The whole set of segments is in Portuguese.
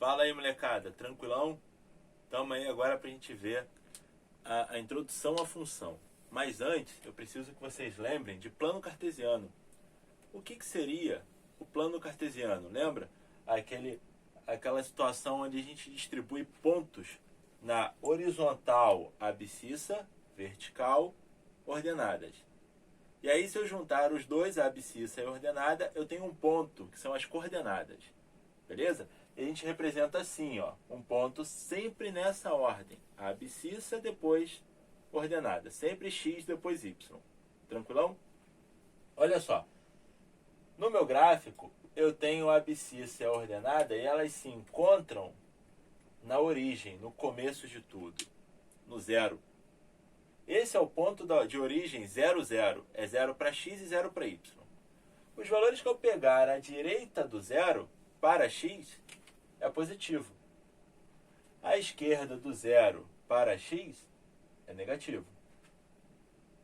Fala aí, molecada, tranquilão? Tamo aí agora pra gente ver a introdução à função. Mas antes, eu preciso que vocês lembrem de plano cartesiano. O que seria o plano cartesiano? Lembra? Aquela situação onde a gente distribui pontos na horizontal abscissa, vertical, ordenadas. E aí, se eu juntar os dois, a abscissa e a ordenada, eu tenho um ponto, que são as coordenadas. Beleza? E a gente representa assim, ó, um ponto sempre nessa ordem. A abscissa, depois ordenada. Sempre x, depois y. Tranquilão? Olha só. No meu gráfico, eu tenho a abscissa e a ordenada e elas se encontram na origem, no começo de tudo. No zero. Esse é o ponto de origem 0, 0. É 0 para x e 0 para y. Os valores que eu pegar à direita do zero para x é positivo. À esquerda do zero para x é negativo.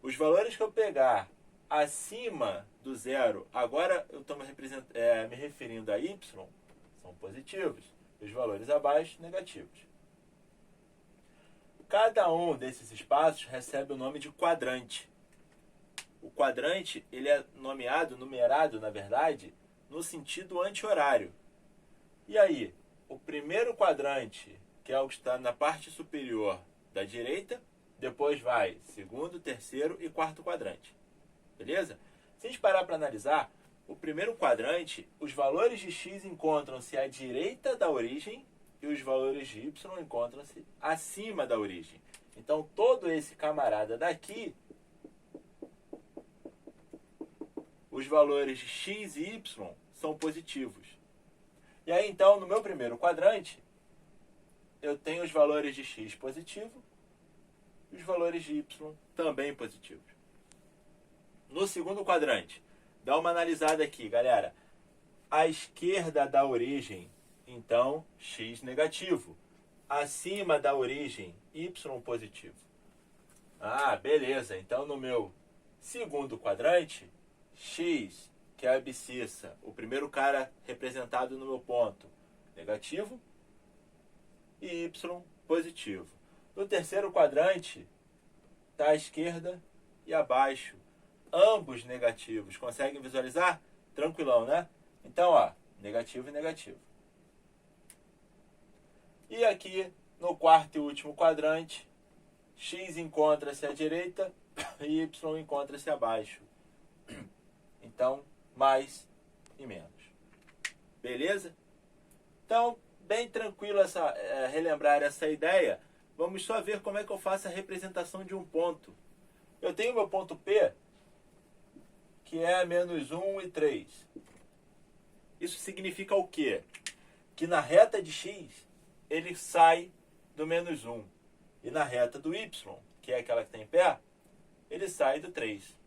Os valores que eu pegar acima do zero, agora eu estou me referindo a y, são positivos. Os valores abaixo, negativos. Cada um desses espaços recebe o nome de quadrante. O quadrante ele é numerado, na verdade, no sentido anti-horário. E aí, o primeiro quadrante, que é o que está na parte superior da direita, depois vai segundo, terceiro e quarto quadrante. Beleza? Se a gente parar para analisar, o primeiro quadrante, os valores de x encontram-se à direita da origem e os valores de y encontram-se acima da origem. Então, todo esse camarada daqui, os valores de x e y são positivos. E aí, então, no meu primeiro quadrante, eu tenho os valores de x positivo e os valores de y também positivos. No segundo quadrante, dá uma analisada aqui, galera. À esquerda da origem, então, x negativo. Acima da origem, y positivo. Ah, beleza. Então, no meu segundo quadrante, x, que é a abscissa, o primeiro cara representado no meu ponto, negativo, e y positivo. No terceiro quadrante, está à esquerda e abaixo, ambos negativos. Conseguem visualizar? Tranquilão, né? Então, ó, negativo e negativo. E aqui, no quarto e último quadrante, x encontra-se à direita e y encontra-se abaixo. Então, mais e menos. Beleza? Então, bem tranquilo relembrar essa ideia. Vamos só ver como é que eu faço a representação de um ponto. Eu tenho meu ponto P, que é menos 1 e 3. Isso significa o quê? Que na reta de x, ele sai do menos 1. E na reta do y, que é aquela que tem pé, ele sai do 3.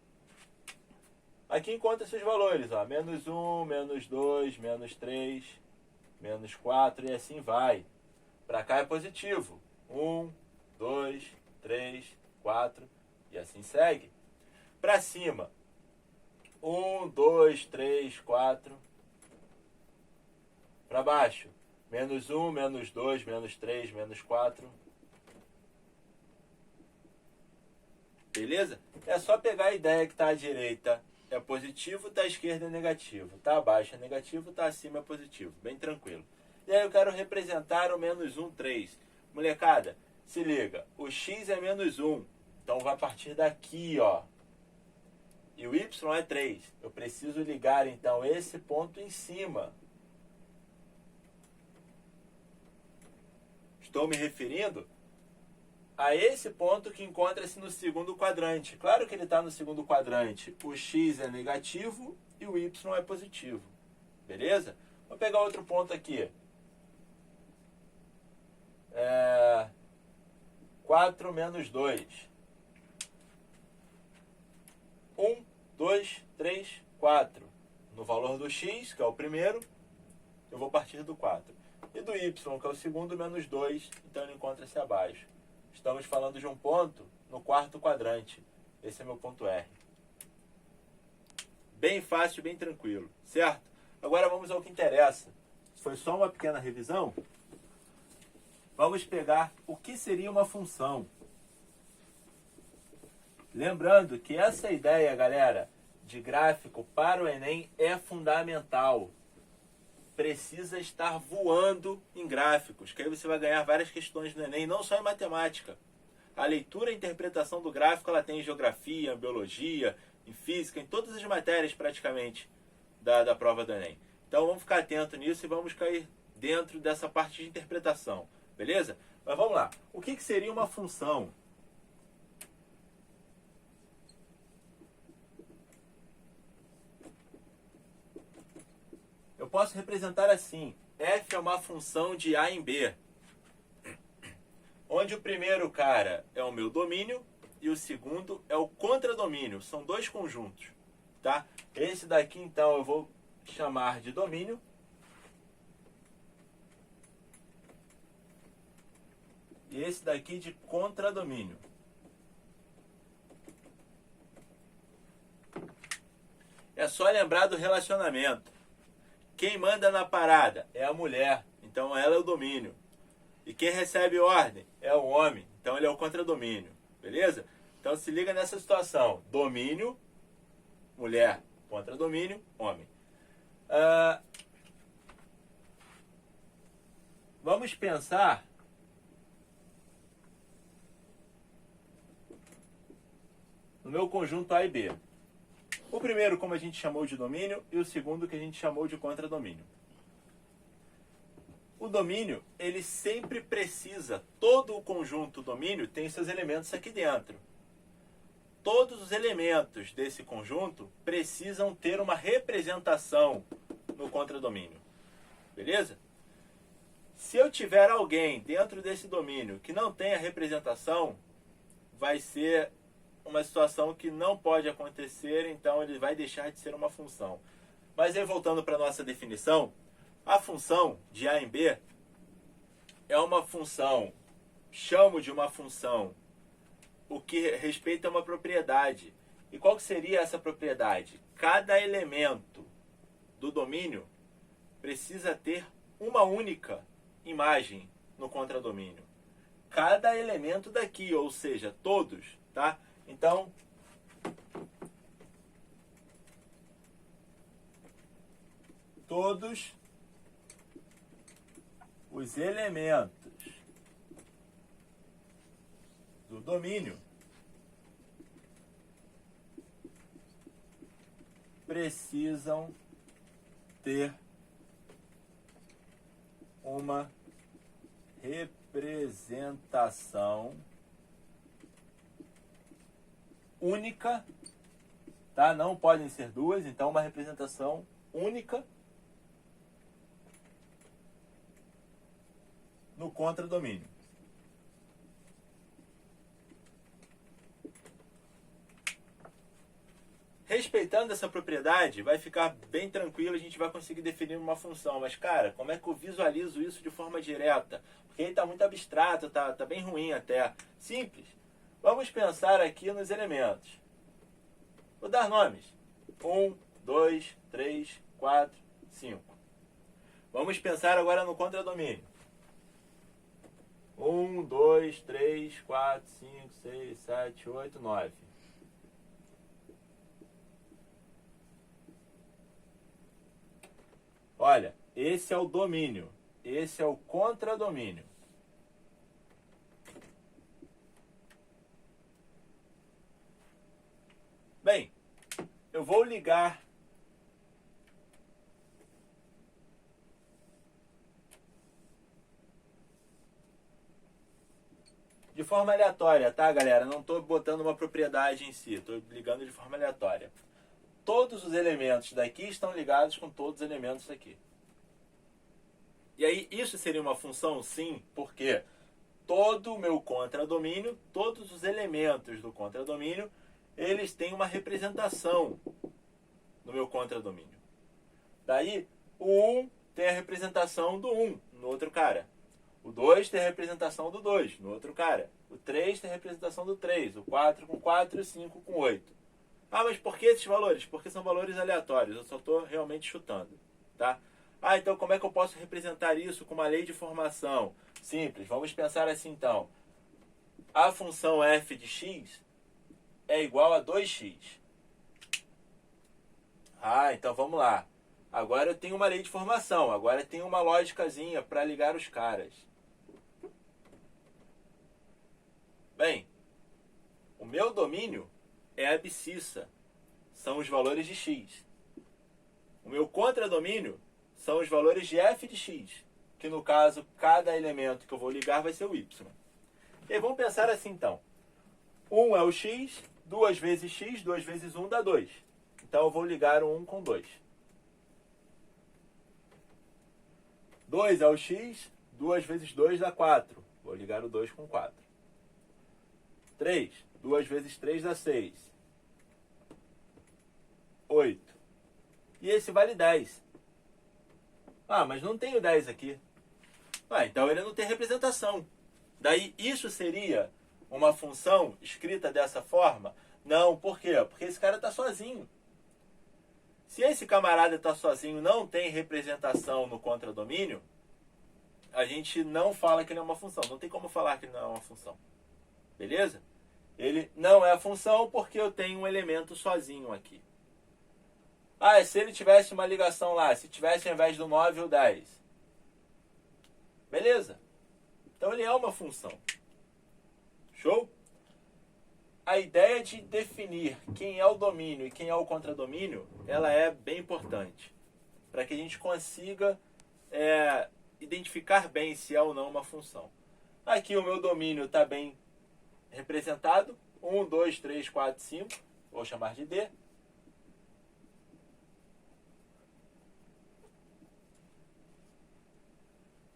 Aqui encontra-se os valores, ó, menos 1, menos 2, menos 3, menos 4 e assim vai. Para cá é positivo. 1, 2, 3, 4 e assim segue. Para cima, 1, 2, 3, 4. Para baixo, menos 1, menos 2, menos 3, menos 4. Beleza? É só pegar a ideia que está à direita é positivo, está à esquerda é negativo. Está abaixo é negativo, está acima é positivo. Bem tranquilo. E aí eu quero representar o menos 1, 3. Molecada, se liga. O x é menos 1. Então vai partir daqui, ó. E o y é 3. Eu preciso ligar, então, esse ponto em cima. Estou me referindo a esse ponto que encontra-se no segundo quadrante. Claro que ele está no segundo quadrante. O x é negativo e o y é positivo. Beleza? Vou pegar outro ponto aqui. 4 menos 2. 1, 2, 3, 4. No valor do x, que é o primeiro, eu vou partir do 4. E do y, que é o segundo, menos 2, então ele encontra-se abaixo. Estamos falando de um ponto no quarto quadrante. Esse é meu ponto R. Bem fácil, bem tranquilo, certo? Agora vamos ao que interessa. Foi só uma pequena revisão. vamos pegar o que seria uma função. Lembrando que essa ideia, galera, de gráfico para o Enem é fundamental. Precisa estar voando em gráficos, que aí você vai ganhar várias questões no Enem, não só em matemática. A leitura e a interpretação do gráfico ela tem em geografia, em biologia, em física, em todas as matérias praticamente da prova do Enem. Então vamos ficar atento nisso e vamos cair dentro dessa parte de interpretação, beleza? Mas vamos lá. O que seria uma função? Eu posso representar assim. F é uma função de A em B. Onde o primeiro cara é o meu domínio e o segundo é o contradomínio. São dois conjuntos, tá? Esse daqui, então, eu vou chamar de domínio. E esse daqui de contradomínio. É só lembrar do relacionamento. Quem manda na parada é a mulher, então ela é o domínio. E quem recebe ordem é o homem, então ele é o contradomínio. Beleza? Então se liga nessa situação. Domínio, mulher. Contradomínio, homem. Vamos pensar no meu conjunto A e B. O primeiro, como a gente chamou de domínio, e o segundo, que a gente chamou de contradomínio. O domínio, ele sempre precisa, todo o conjunto domínio tem seus elementos aqui dentro. Todos os elementos desse conjunto precisam ter uma representação no contradomínio. Beleza? Se eu tiver alguém dentro desse domínio que não tenha representação, vai ser uma situação que não pode acontecer, então ele vai deixar de ser uma função. Mas aí, voltando para a nossa definição, a função de A em B é uma função, chamo de uma função, o que respeita a uma propriedade. E qual que seria essa propriedade? Cada elemento do domínio precisa ter uma única imagem no contradomínio. Cada elemento daqui, ou seja, todos, tá? Então, todos os elementos do domínio precisam ter uma representação única, tá? Não podem ser duas, então uma representação única no contradomínio. Respeitando essa propriedade, vai ficar bem tranquilo, a gente vai conseguir definir uma função. Mas, cara, como é que eu visualizo isso de forma direta? Porque ele está muito abstrato, tá bem ruim até. Simples. Vamos pensar aqui nos elementos. Vou dar nomes. 1, 2, 3, 4, 5. Vamos pensar agora no contradomínio. 1, 2, 3, 4, 5, 6, 7, 8, 9. Olha, esse é o domínio. Esse é o contradomínio. Bem, eu vou ligar de forma aleatória, tá, galera? Não estou botando uma propriedade em si, estou ligando de forma aleatória. Todos os elementos daqui estão ligados com todos os elementos daqui. E aí, isso seria uma função? Sim, porque todo o meu contradomínio, todos os elementos do contradomínio, eles têm uma representação no meu contradomínio. Daí, o 1 tem a representação do 1 no outro cara. O 2 tem a representação do 2 no outro cara. O 3 tem a representação do 3. O 4 com 4 e o 5 com 8. Ah, mas por que esses valores? Porque são valores aleatórios. Eu só estou realmente chutando, tá? Ah, então como é que eu posso representar isso com uma lei de formação? Simples, vamos pensar assim então. A função f de x é igual a 2x. Ah, então vamos lá. Agora eu tenho uma lei de formação, agora eu tenho uma lógicazinha para ligar os caras. Bem, o meu domínio é a abscissa, são os valores de x. O meu contradomínio são os valores de f de x, que no caso, cada elemento que eu vou ligar vai ser o y. E aí, vamos pensar assim então. 1 é o x, 2 vezes x, 2 vezes 1 dá 2. Então eu vou ligar o 1 com 2. 2 é o x, 2 vezes 2 dá 4. Vou ligar o 2 com 4. 3, 2 vezes 3 dá 6. 8. E esse vale 10. Ah, mas não tem o 10 aqui. Ah, então ele não tem representação. Daí isso seria uma função escrita dessa forma? Não, por quê? Porque esse cara está sozinho. Se esse camarada está sozinho, não tem representação no contradomínio, a gente não fala que ele é uma função. Não tem como falar que ele não é uma função. Beleza? Ele não é função porque eu tenho um elemento sozinho aqui. Ah, se ele tivesse uma ligação lá, se tivesse ao invés do 9 o 10. Beleza. Então ele é uma função. Show? A ideia de definir quem é o domínio e quem é o contradomínio, ela é bem importante. Para que a gente consiga identificar bem se é ou não uma função. Aqui o meu domínio está bem representado. 1, 2, 3, 4, 5. Vou chamar de D.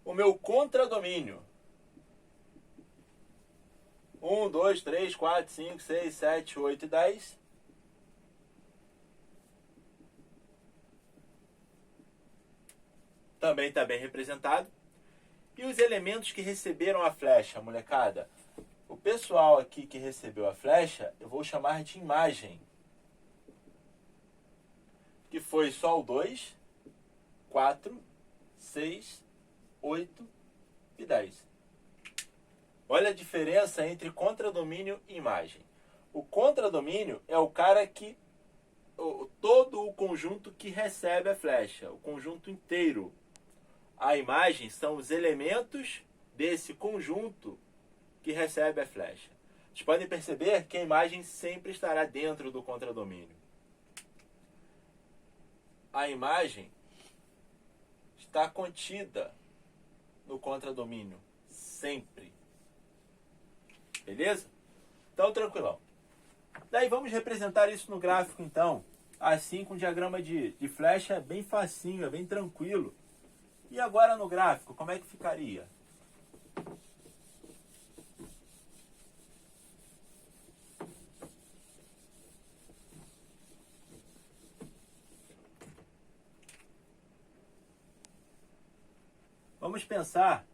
O meu contradomínio. 1, 2, 3, 4, 5, 6, 7, 8 e 10. Também está bem representado. E os elementos que receberam a flecha, molecada? O pessoal aqui que recebeu a flecha, eu vou chamar de imagem. Que foi só o 2, 4, 6, 8 e 10. Olha a diferença entre contradomínio e imagem. O contradomínio é o cara que... todo o conjunto que recebe a flecha. O conjunto inteiro. A imagem são os elementos desse conjunto que recebe a flecha. Vocês podem perceber que a imagem sempre estará dentro do contradomínio. A imagem está contida no contradomínio. Sempre. Beleza? Então, tranquilão. Daí vamos representar isso no gráfico, então. Assim, com diagrama de flecha, é bem facinho, é bem tranquilo. E agora no gráfico, como é que ficaria? Vamos pensar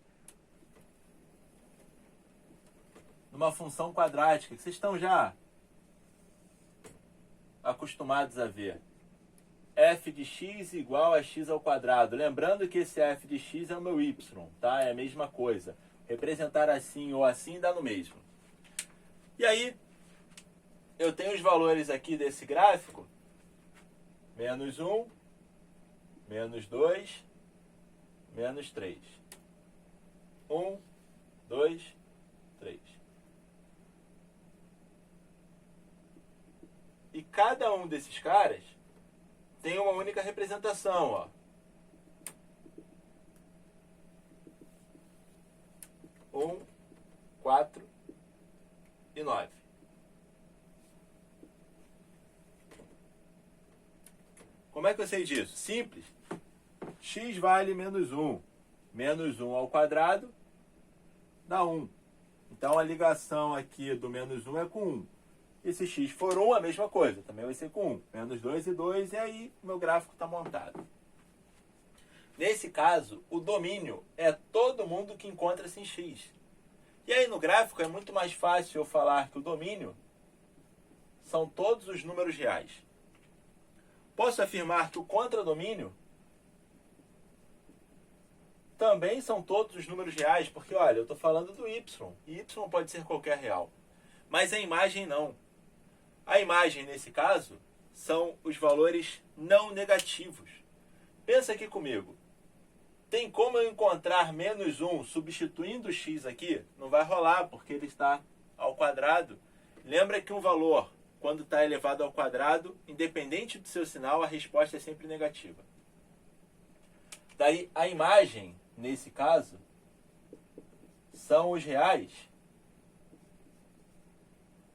numa função quadrática que vocês estão já acostumados a ver. F de x igual a x ao quadrado. Lembrando que esse f de x é o meu y, tá? É a mesma coisa. Representar assim ou assim dá no mesmo. E aí, eu tenho os valores aqui desse gráfico. Menos 1, menos 2, menos 3. 1, 2, 3. E cada um desses caras tem uma única representação, ó. 1, 4 e 9. Como é que eu sei disso? Simples. X vale menos 1. Menos 1 ao quadrado dá 1. Então a ligação aqui do menos 1 é com 1. E se x for 1, a mesma coisa. Também vai ser com 1. Menos 2 e 2, e aí o meu gráfico está montado. Nesse caso, o domínio é todo mundo que encontra-se em x. E aí no gráfico é muito mais fácil eu falar que o domínio são todos os números reais. Posso afirmar que o contradomínio também são todos os números reais, porque olha, eu estou falando do y, e y pode ser qualquer real. Mas a imagem não. A imagem, nesse caso, são os valores não negativos. Pensa aqui comigo. Tem como eu encontrar menos 1 substituindo o x aqui? Não vai rolar, porque ele está ao quadrado. Lembra que um valor, quando está elevado ao quadrado, independente do seu sinal, a resposta é sempre negativa. Daí, a imagem, nesse caso, são os reais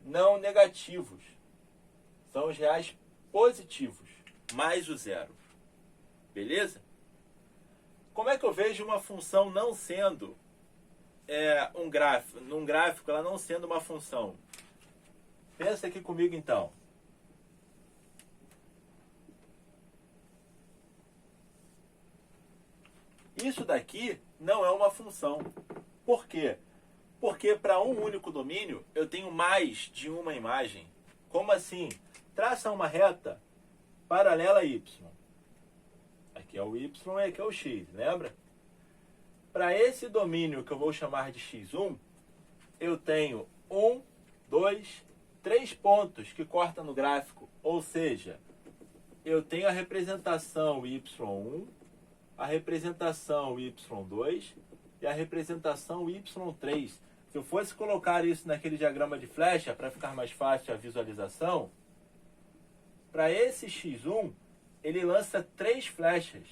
não negativos. São os reais positivos, mais o zero. Beleza? Como é que eu vejo uma função não sendo um gráfico? Num gráfico, ela não sendo uma função. Pensa aqui comigo, então. Isso daqui não é uma função. Por quê? Porque para um único domínio, eu tenho mais de uma imagem. Como assim? Traça uma reta paralela a y. Aqui é o y e aqui é o x, lembra? Para esse domínio que eu vou chamar de x1, eu tenho 1, 2, 3 pontos que cortam no gráfico. Ou seja, eu tenho a representação y1, a representação y2 e a representação y3. Se eu fosse colocar isso naquele diagrama de flecha, para ficar mais fácil a visualização, para esse x1, ele lança 3 flechas.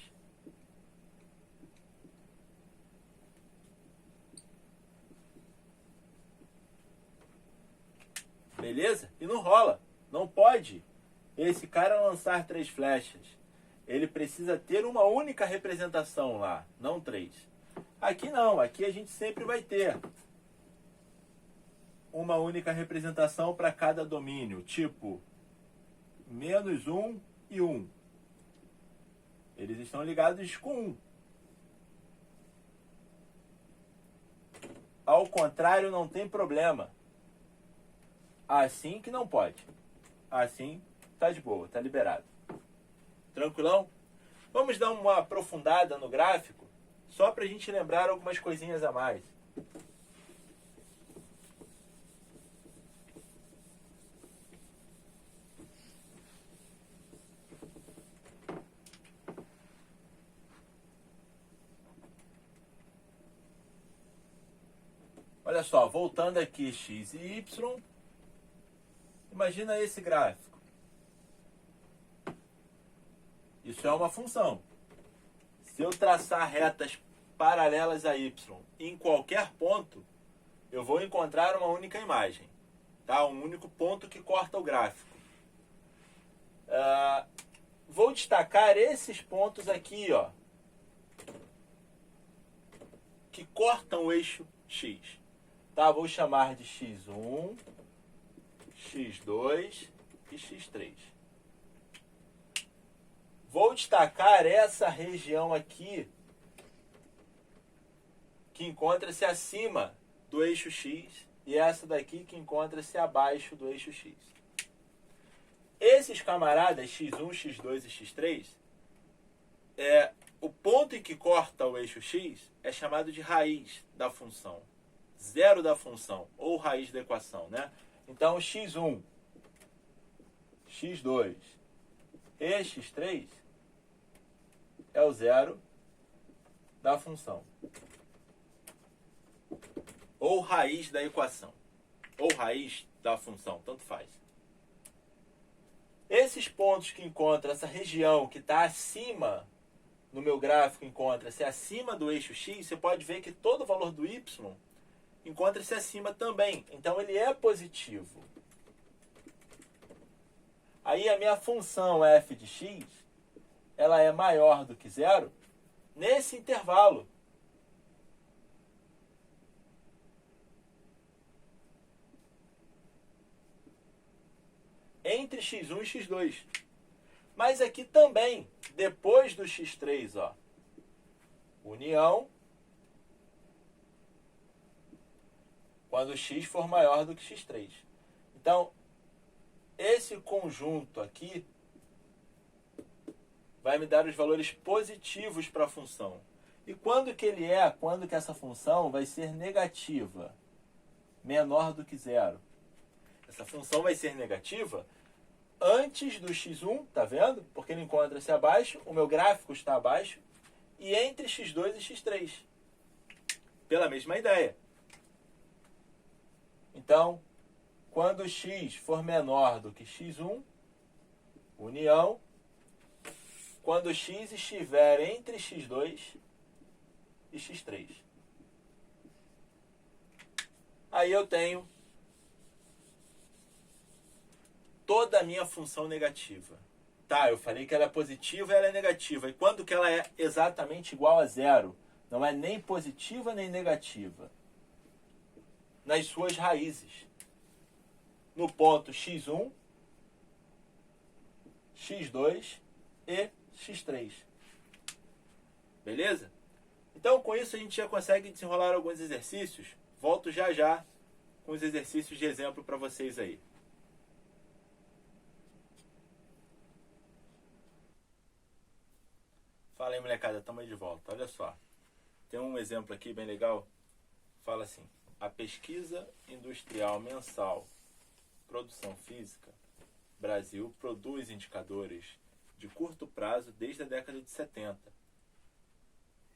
Beleza? E não rola. Não pode esse cara lançar 3 flechas. Ele precisa ter uma única representação lá, não 3. Aqui não. Aqui a gente sempre vai ter uma única representação para cada domínio. Tipo, menos 1 e 1. Eles estão ligados com 1. Ao contrário, não tem problema. Assim que não pode. Assim, tá de boa, tá liberado. Tranquilão? Vamos dar uma aprofundada no gráfico, só para a gente lembrar algumas coisinhas a mais. Olha só, voltando aqui x e y, imagina esse gráfico. Isso é uma função. Se eu traçar retas paralelas a y em qualquer ponto, eu vou encontrar uma única imagem. Tá? Um único ponto que corta o gráfico. Vou destacar esses pontos aqui, ó, que cortam o eixo x. Tá? Vou chamar de x1, x2 e x3. Vou destacar essa região aqui, que encontra-se acima do eixo x, e essa daqui que encontra-se abaixo do eixo x. Esses camaradas, x1, x2 e x3, o ponto em que corta o eixo x é chamado de raiz da função. Zero da função, ou raiz da equação, né? Então, x1, x2 e x3 é o zero da função. Ou raiz da equação. Ou raiz da função, tanto faz. Esses pontos que encontram essa região que está acima, no meu gráfico encontra-se acima do eixo x, você pode ver que todo o valor do y encontra-se acima também. Então ele é positivo. Aí a minha função f de x, ela é maior do que zero nesse intervalo. Entre x1 e x2. Mas aqui também, depois do x3, ó, união, quando x for maior do que x3. Então, esse conjunto aqui vai me dar os valores positivos para a função. E quando que ele é? Quando que essa função vai ser negativa, menor do que zero. Essa função vai ser negativa antes do x1, tá vendo? Porque ele encontra-se abaixo, o meu gráfico está abaixo, e entre x2 e x3. Pela mesma ideia. Então, quando x for menor do que x1, união, quando x estiver entre x2 e x3. Aí eu tenho toda a minha função negativa. Tá, eu falei que ela é positiva e ela é negativa. E quando que ela é exatamente igual a zero? Não é nem positiva nem negativa. Nas suas raízes. No ponto x1, x2 e x3. Beleza? Então, com isso, a gente já consegue desenrolar alguns exercícios. Volto já já com os exercícios de exemplo para vocês aí. Fala aí, molecada, estamos aí de volta. Olha só, tem um exemplo aqui bem legal. Fala assim: a pesquisa industrial mensal Produção Física Brasil produz indicadores de curto prazo desde a década de 70,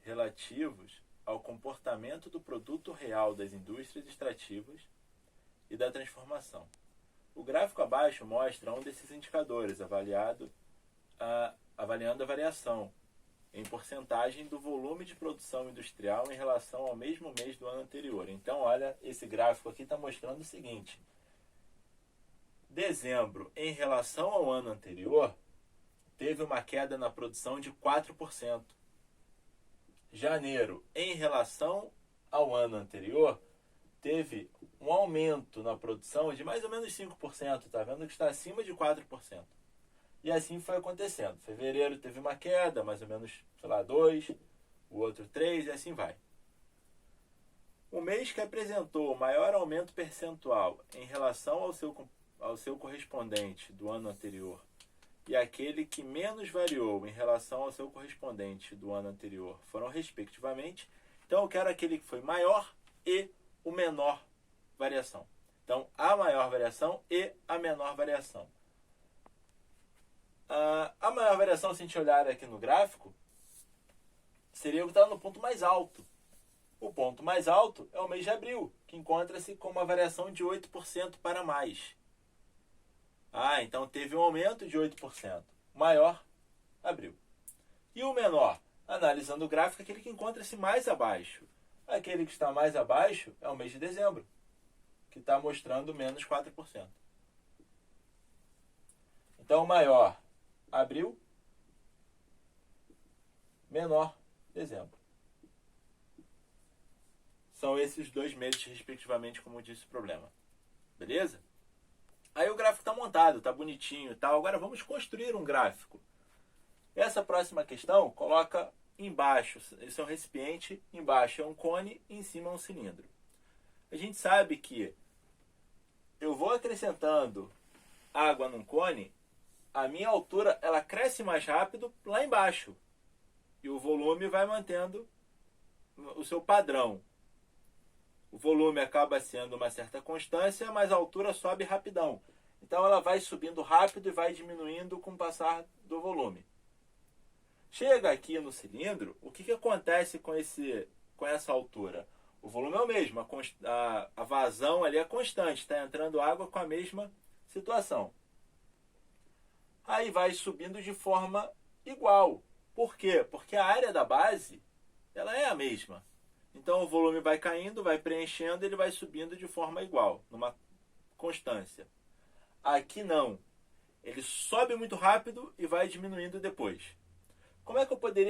relativos ao comportamento do produto real das indústrias extrativas e da transformação. O gráfico abaixo mostra um desses indicadores, avaliando a variação em porcentagem do volume de produção industrial em relação ao mesmo mês do ano anterior. Então, olha, esse gráfico aqui está mostrando o seguinte: dezembro, em relação ao ano anterior, teve uma queda na produção de 4%. Janeiro, em relação ao ano anterior, teve um aumento na produção de mais ou menos 5%. Está vendo que está acima de 4%. E assim foi acontecendo. Fevereiro teve uma queda, mais ou menos, 2%, o outro 3%, e assim vai. O mês que apresentou o maior aumento percentual em relação ao seu correspondente do ano anterior e aquele que menos variou em relação ao seu correspondente do ano anterior foram respectivamente. Então eu quero aquele que foi maior e o menor variação. Então a maior variação e a menor variação. A maior variação, se a gente olhar aqui no gráfico, seria o que está no ponto mais alto. O ponto mais alto é o mês de abril, que encontra-se com uma variação de 8% para mais. Então teve um aumento de 8%. Maior, abril. E o menor, analisando o gráfico, é aquele que encontra-se mais abaixo. Aquele que está mais abaixo é o mês de dezembro, que está mostrando menos 4%. Então, maior, abril, menor, dezembro. São esses dois meses, respectivamente, como disse o problema. Beleza? Aí o gráfico está montado, está bonitinho e tal. Agora vamos construir um gráfico. Essa próxima questão coloca embaixo, esse é um recipiente, embaixo é um cone e em cima é um cilindro. A gente sabe que eu vou acrescentando água num cone, a minha altura ela cresce mais rápido lá embaixo. E o volume vai mantendo o seu padrão. O volume acaba sendo uma certa constância, mas a altura sobe rapidão. Então ela vai subindo rápido e vai diminuindo com o passar do volume. Chega aqui no cilindro, o que acontece com essa altura? O volume é o mesmo, a vazão ali é constante, está entrando água com a mesma situação. Aí vai subindo de forma igual. Por quê? Porque a área da base ela é a mesma. Então o volume vai caindo, vai preenchendo, ele vai subindo de forma igual, numa constância. Aqui não. Ele sobe muito rápido e vai diminuindo depois. Como é que eu poderia